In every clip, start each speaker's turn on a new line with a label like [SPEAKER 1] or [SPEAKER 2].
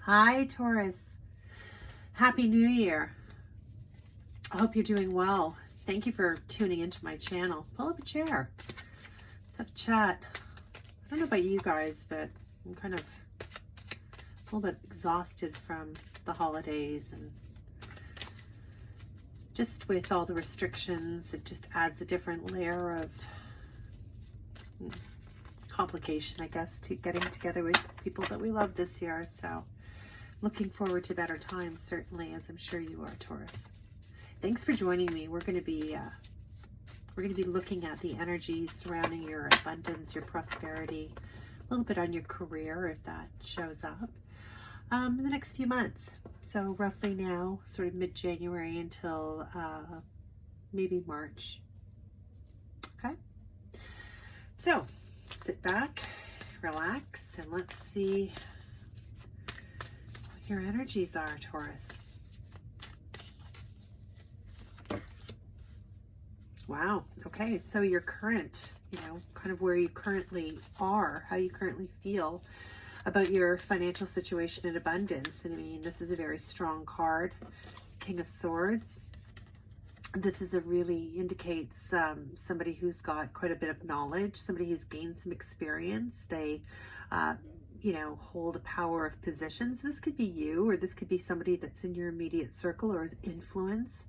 [SPEAKER 1] Hi, Taurus. Happy New Year. I hope you're doing well. Thank you for tuning into my channel. Pull up a chair. Let's have a chat. I don't know about you guys, but I'm kind of a little bit exhausted from the holidays, and just with all the restrictions, it just adds a different layer of complication, I guess, to getting together with people that we love this year. So looking forward to better times, certainly, as I'm sure you are, Taurus. Thanks for joining me. We're going to be looking at the energies surrounding your abundance, your prosperity, a little bit on your career if that shows up in the next few months. So roughly now, sort of mid-January until maybe March. Okay. So sit back, relax, and let's see what your energies are, Taurus. Wow. Okay. So your current, kind of where you currently are, how you currently feel about your financial situation and abundance. And I mean, this is a very strong card, King of Swords. This is really indicates somebody who's got quite a bit of knowledge, somebody who's gained some experience. They, hold a power of positions. This could be you, or this could be somebody that's in your immediate circle or has influence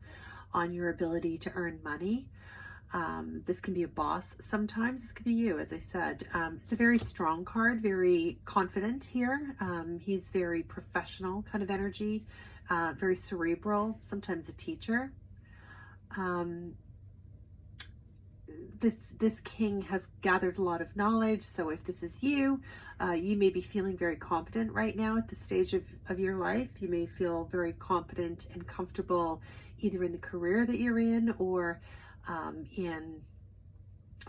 [SPEAKER 1] on your ability to earn money. This can be a boss sometimes. This could be you, as I said. It's a very strong card, very confident here. He's very professional kind of energy, very cerebral, sometimes a teacher. This king has gathered a lot of knowledge. So if this is you, you may be feeling very competent right now at this stage of your life. You may feel very competent and comfortable either in the career that you're in or in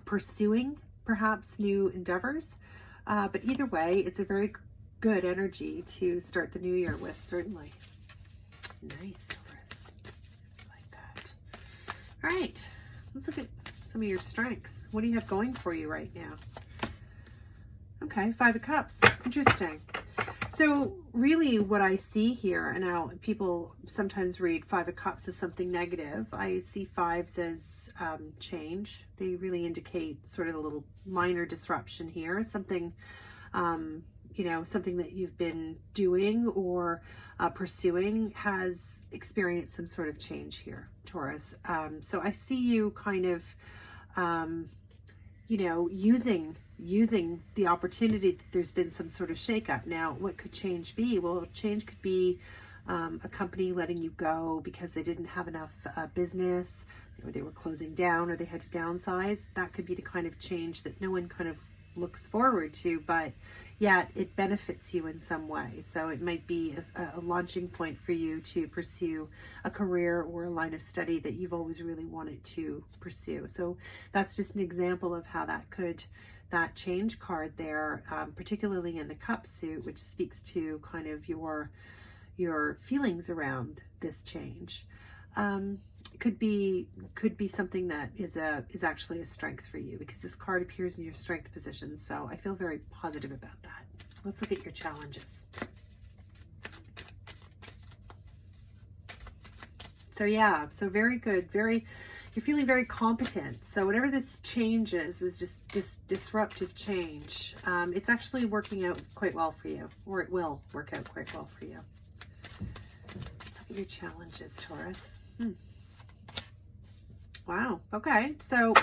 [SPEAKER 1] pursuing perhaps new endeavors. But either way, it's a very good energy to start the new year with, certainly. Nice, Taurus. I like that. All right, let's look at some of your strengths. What do you have going for you right now? Okay, Five of Cups. Interesting. So really what I see here, and now people sometimes read Five of Cups as something negative. I see fives as change. They really indicate sort of a little minor disruption here, something, something that you've been doing or pursuing has experienced some sort of change here, Taurus. So I see you kind of, using the opportunity that there's been some sort of shakeup. Now, what could change be? Well, change could be a company letting you go because they didn't have enough business, or they were closing down, or they had to downsize. That could be the kind of change that no one kind of looks forward to, but yet it benefits you in some way. So it might be a launching point for you to pursue a career or a line of study that you've always really wanted to pursue. So that's just an example of how that change card there, particularly in the cup suit, which speaks to kind of your feelings around this change. Could be something that is actually a strength for you, because this card appears in your strength position. So I feel very positive about that. Let's look at your challenges. So yeah, so very good. You're feeling very competent. So whatever this change is just this disruptive change, it's actually working out quite well for you, or it will work out quite well for you. Let's look at your challenges, Taurus. Wow. Okay. So,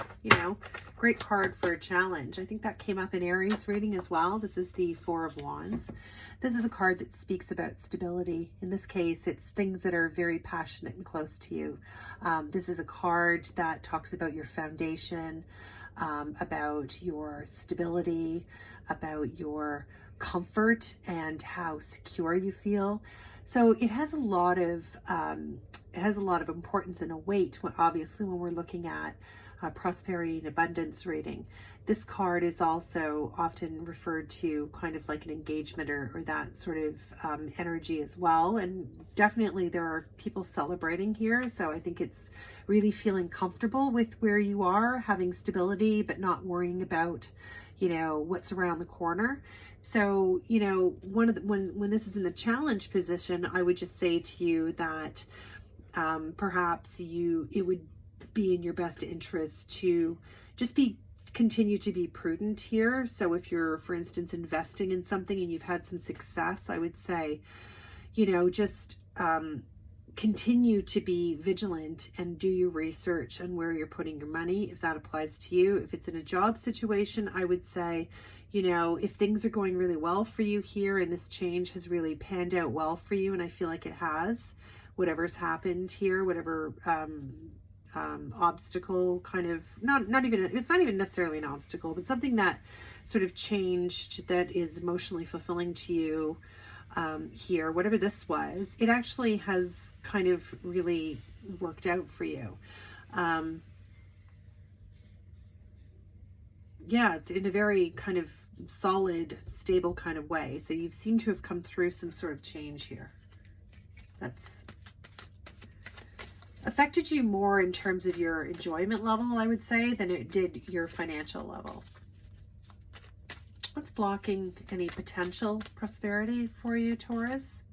[SPEAKER 1] great card for a challenge. I think that came up in Aries reading as well. This is the Four of Wands. This is a card that speaks about stability. In this case, it's things that are very passionate and close to you. This is a card that talks about your foundation, about your stability, about your comfort and how secure you feel. So it has a lot of importance and a weight, obviously, when we're looking at prosperity and abundance reading. This card is also often referred to kind of like an engagement or that sort of energy as well. And definitely there are people celebrating here. So I think it's really feeling comfortable with where you are, having stability, but not worrying about, what's around the corner. So, you know, when this is in the challenge position, I would just say to you that perhaps it would be in your best interest to just continue to be prudent here. So if you're, for instance, investing in something and you've had some success, I would say, you know, just continue to be vigilant and do your research on where you're putting your money, if that applies to you. If it's in a job situation, I would say, you know, if things are going really well for you here and this change has really panned out well for you, and I feel like it has, whatever's happened here, whatever obstacle kind of, it's not even necessarily an obstacle, but something that sort of changed that is emotionally fulfilling to you, here, whatever this was, it actually has kind of really worked out for you. Yeah, it's in a very kind of solid, stable kind of way. So you seem to have come through some sort of change here. That's affected you more in terms of your enjoyment level, I would say, than it did your financial level. What's blocking any potential prosperity for you, Taurus?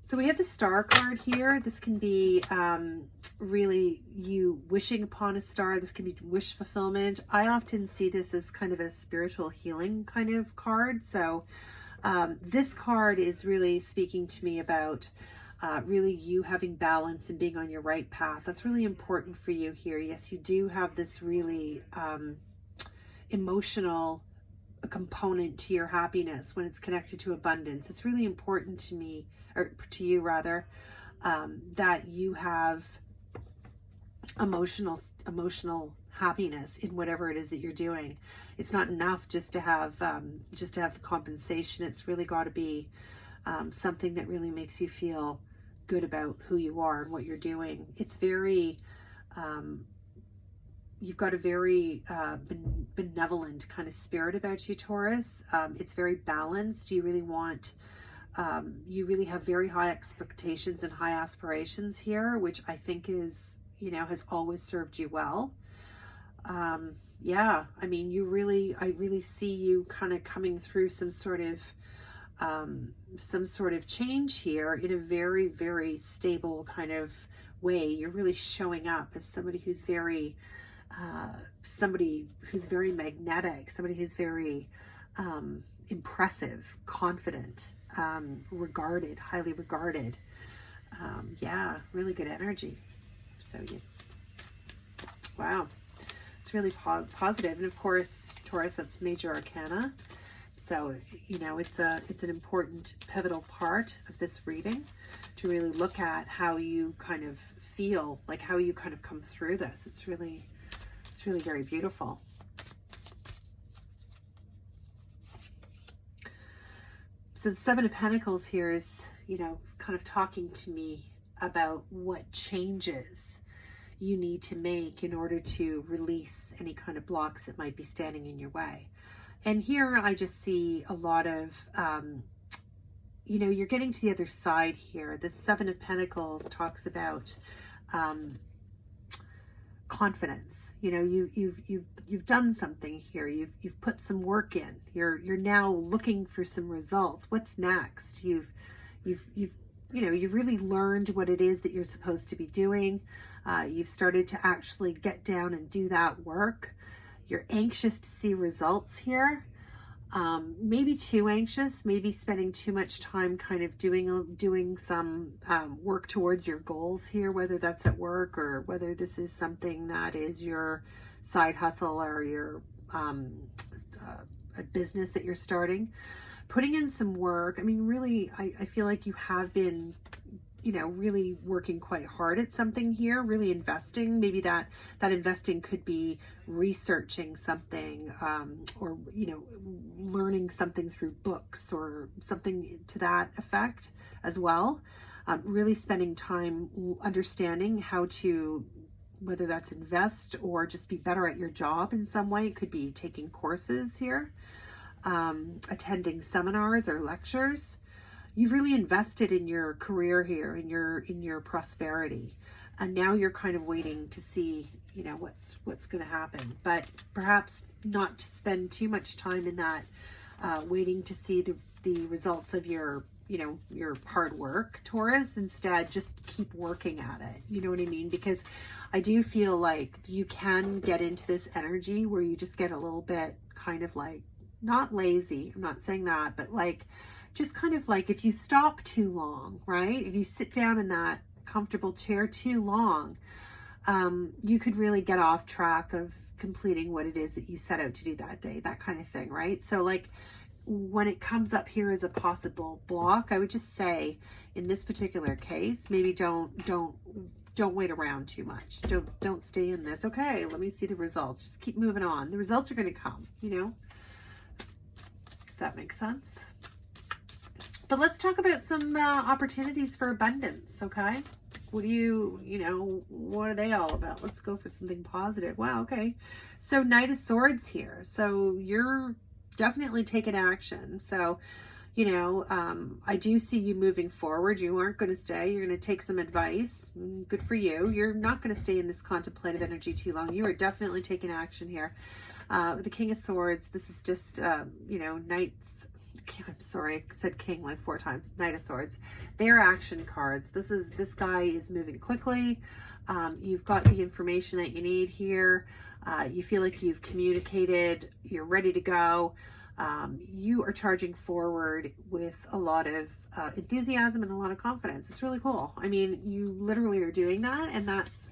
[SPEAKER 1] So we have the Star card here. This can be really you wishing upon a star. This can be wish fulfillment. I often see this as kind of a spiritual healing kind of card. So this card is really speaking to me about really you having balance and being on your right path. That's really important for you here. Yes, you do have this really emotional a component to your happiness when it's connected to abundance. It's really important to me, or to you rather, that you have emotional happiness in whatever it is that you're doing. It's not enough just to have the compensation. It's really got to be something that really makes you feel good about who you are and what you're doing. It's very you've got a very benevolent kind of spirit about you, Taurus. It's very balanced. You really want, you really have very high expectations and high aspirations here, which I think is, you know, has always served you well. Yeah, I mean, I really see you kind of coming through some sort of change here in a very, very stable kind of way. You're really showing up as somebody who's very magnetic, somebody who's very impressive, confident, regarded, highly regarded. Yeah, really good energy. So wow, it's really positive. And of course, Taurus, that's major arcana. So, you know, it's an important pivotal part of this reading to really look at how you kind of feel, like how you kind of come through this. It's really very beautiful. So the Seven of Pentacles here is, you know, kind of talking to me about what changes you need to make in order to release any kind of blocks that might be standing in your way. And here I just see a lot of, you know, you're getting to the other side here. The Seven of Pentacles talks about confidence. You know, you've done something here. You've put some work in. You're now looking for some results. What's next? You've really learned what it is that you're supposed to be doing. You've started to actually get down and do that work. You're anxious to see results here. Maybe too anxious, maybe spending too much time kind of doing some work towards your goals here, whether that's at work or whether this is something that is your side hustle or your a business that you're starting. Putting in some work. I mean, really, I feel like you have been, you know, really working quite hard at something here, really investing. Maybe that investing could be researching something, or, you know, learning something through books or something to that effect as well. Really spending time understanding how to, whether that's invest or just be better at your job in some way. It could be taking courses here, attending seminars or lectures. You've really invested in your career here, in your prosperity, and now you're kind of waiting to see, you know, what's going to happen. But perhaps not to spend too much time in that waiting to see the results of your, you know, your hard work, Taurus. Instead, just keep working at it. You know what I mean? Because I do feel like you can get into this energy where you just get a little bit kind of like, not lazy, I'm not saying that, but like, just kind of like if you stop too long, right? If you sit down in that comfortable chair too long, you could really get off track of completing what it is that you set out to do that day, that kind of thing, right? So like when it comes up here as a possible block, I would just say in this particular case, maybe don't wait around too much. Don't stay in this. Okay, let me see the results. Just keep moving on. The results are going to come, you know, if that makes sense. But let's talk about some opportunities for abundance, okay? What do you know, what are they all about? Let's go for something positive. Wow, okay. So Knight of Swords here. So you're definitely taking action. So, you know, I do see you moving forward. You aren't going to stay. You're going to take some advice. Good for you. You're not going to stay in this contemplative energy too long. You are definitely taking action here. The King of Swords, this is just, you know, Knights... I'm sorry, I said king like 4 times. Knight of Swords. They're action cards. This guy is moving quickly. You've got the information that you need here. You feel like you've communicated. You're ready to go. You are charging forward with a lot of enthusiasm and a lot of confidence. It's really cool. I mean, you literally are doing that, and that's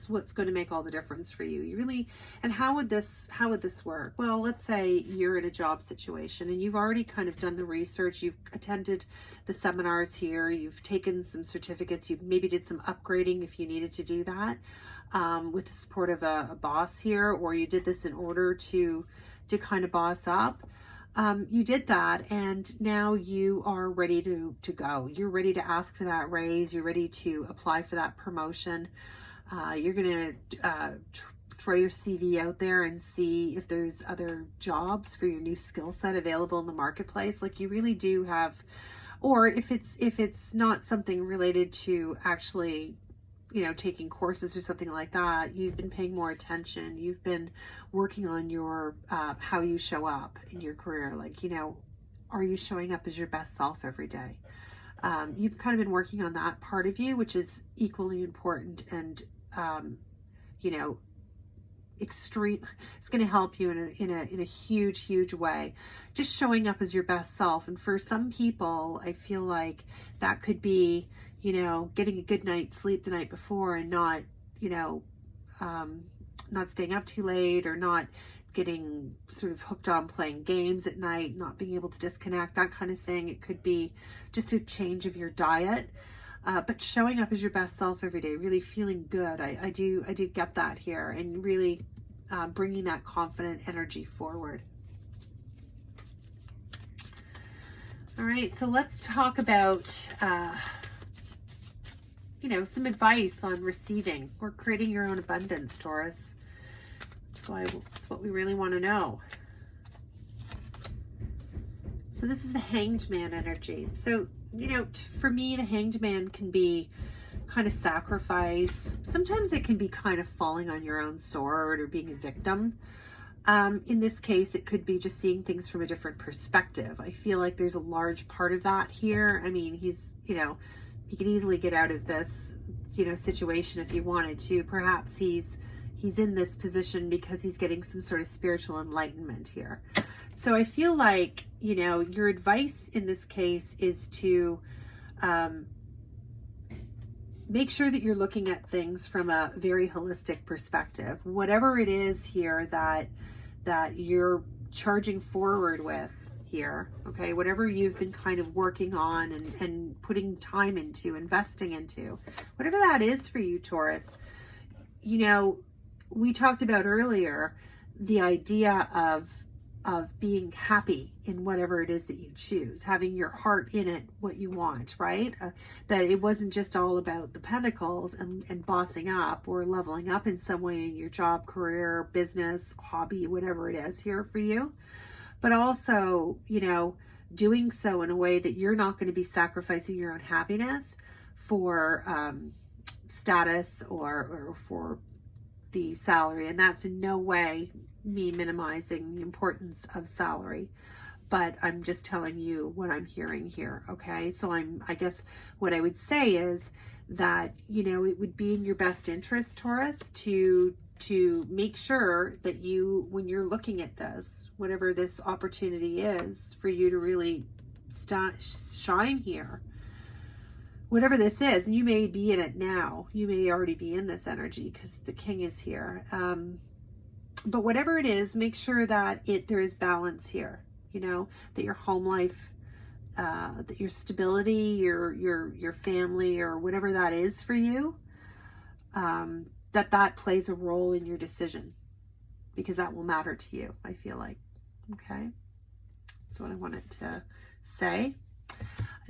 [SPEAKER 1] what's going to make all the difference for you. You really, and how would this work? Well, let's say you're in a job situation and you've already kind of done the research. You've attended the seminars here. You've taken some certificates. You maybe did some upgrading if you needed to do that with the support of a boss here, or you did this in order to kind of boss up. You did that, and now you are ready to go. You're ready to ask for that raise. You're ready to apply for that promotion. You're going to throw your CV out there and see if there's other jobs for your new skill set available in the marketplace. Like you really do have, or if it's not something related to actually, you know, taking courses or something like that, you've been paying more attention. You've been working on your, how you show up in your career. Like, you know, are you showing up as your best self every day? You've kind of been working on that part of you, which is equally important and, you know, extreme. It's going to help you in a huge way. Just showing up as your best self. And for some people, I feel like that could be, you know, getting a good night's sleep the night before and not, you know, not staying up too late, or not getting sort of hooked on playing games at night, not being able to disconnect, that kind of thing. It could be just a change of your diet, but showing up as your best self every day, really feeling good. I do get that here, and really bringing that confident energy forward. All right, so let's talk about you know, some advice on receiving or creating your own abundance, Taurus. That's what we really want to know. So this is the Hanged Man energy. So, you know, for me, the Hanged Man can be kind of sacrifice. Sometimes it can be kind of falling on your own sword or being a victim. In this case, it could be just seeing things from a different perspective. I feel like there's a large part of that here. I mean, he's, you know, he could easily get out of this, you know, situation if he wanted to. Perhaps he's in this position because he's getting some sort of spiritual enlightenment here. So I feel like, you know, your advice in this case is to make sure that you're looking at things from a very holistic perspective. Whatever it is here that you're charging forward with here, okay, whatever you've been kind of working on and putting time into, investing into, whatever that is for you, Taurus. You know, we talked about earlier the idea of being happy in whatever it is that you choose, having your heart in it, what you want, right? That it wasn't just all about the pentacles and bossing up or leveling up in some way in your job, career, business, hobby, whatever it is here for you, but also, you know, doing so in a way that you're not going to be sacrificing your own happiness for status or for the salary. And that's in no way me minimizing the importance of salary, but I'm just telling you what I'm hearing here. Okay. So I guess what I would say is that, you know, it would be in your best interest, Taurus, to make sure that you, when you're looking at this, whatever this opportunity is for you to really shine here, whatever this is, and you may be in it now, you may already be in this energy because the king is here. But whatever it is, make sure that there is balance here, you know, that your home life, that your stability, your family, or whatever that is for you, that plays a role in your decision, because that will matter to you, I feel like. Okay. That's what I wanted to say.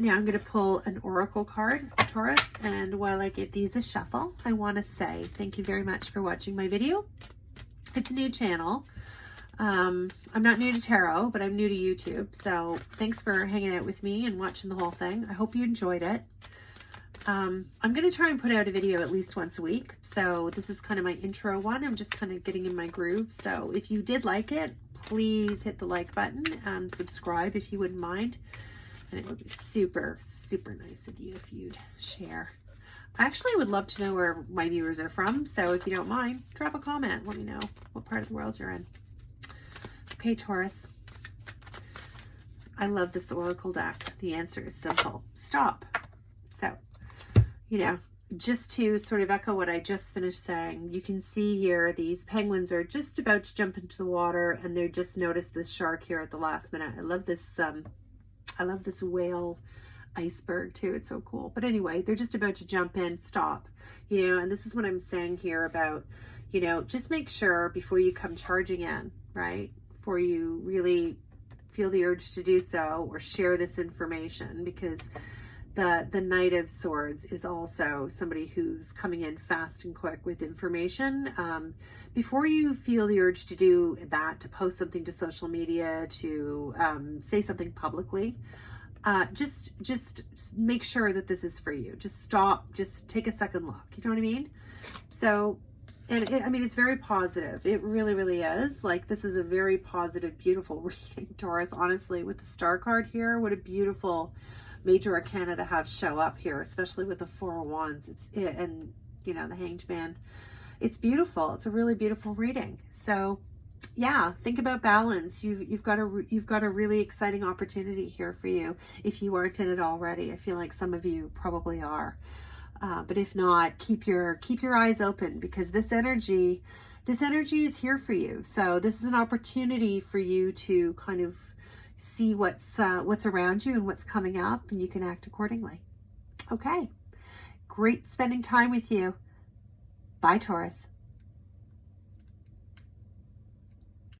[SPEAKER 1] Now I'm going to pull an oracle card, Taurus, and while I give these a shuffle, I want to say thank you very much for watching my video. It's a new channel. I'm not new to tarot, but I'm new to YouTube, so thanks for hanging out with me and watching the whole thing. I hope you enjoyed it. I'm going to try and put out a video at least once a week, so this is kind of my intro one. I'm just kind of getting in my groove, so if you did like it, please hit the like button, subscribe if you wouldn't mind. And it would be super, super nice of you if you'd share. I actually would love to know where my viewers are from. So if you don't mind, drop a comment. Let me know what part of the world you're in. Okay, Taurus. I love this oracle deck. The answer is simple. Stop. So, you know, just to sort of echo what I just finished saying, you can see here these penguins are just about to jump into the water, and they just noticed this shark here at the last minute. I love this whale iceberg too. It's so cool. But anyway, they're just about to jump in. Stop. You know, and this is what I'm saying here about, you know, just make sure before you come charging in, right? Before you really feel the urge to do so or share this information, because the Knight of Swords is also somebody who's coming in fast and quick with information. Before you feel the urge to do that, to post something to social media, to say something publicly, just make sure that this is for you. Just stop, just take a second look. You know what I mean? So, and I mean, it's very positive. It really, really is. Like, this is a very positive, beautiful reading, Taurus. Honestly, with the Star card here, what a beautiful major arcana to have show up here, especially with the Four of Wands. And you know, the Hanged Man. It's beautiful. It's a really beautiful reading. So yeah, think about balance. You've got a really exciting opportunity here for you if you aren't in it already. I feel like some of you probably are, but if not, keep your eyes open, because this energy is here for you. So this is an opportunity for you to kind of see what's around you and what's coming up, and you can act accordingly. Okay, great spending time with you. Bye, Taurus.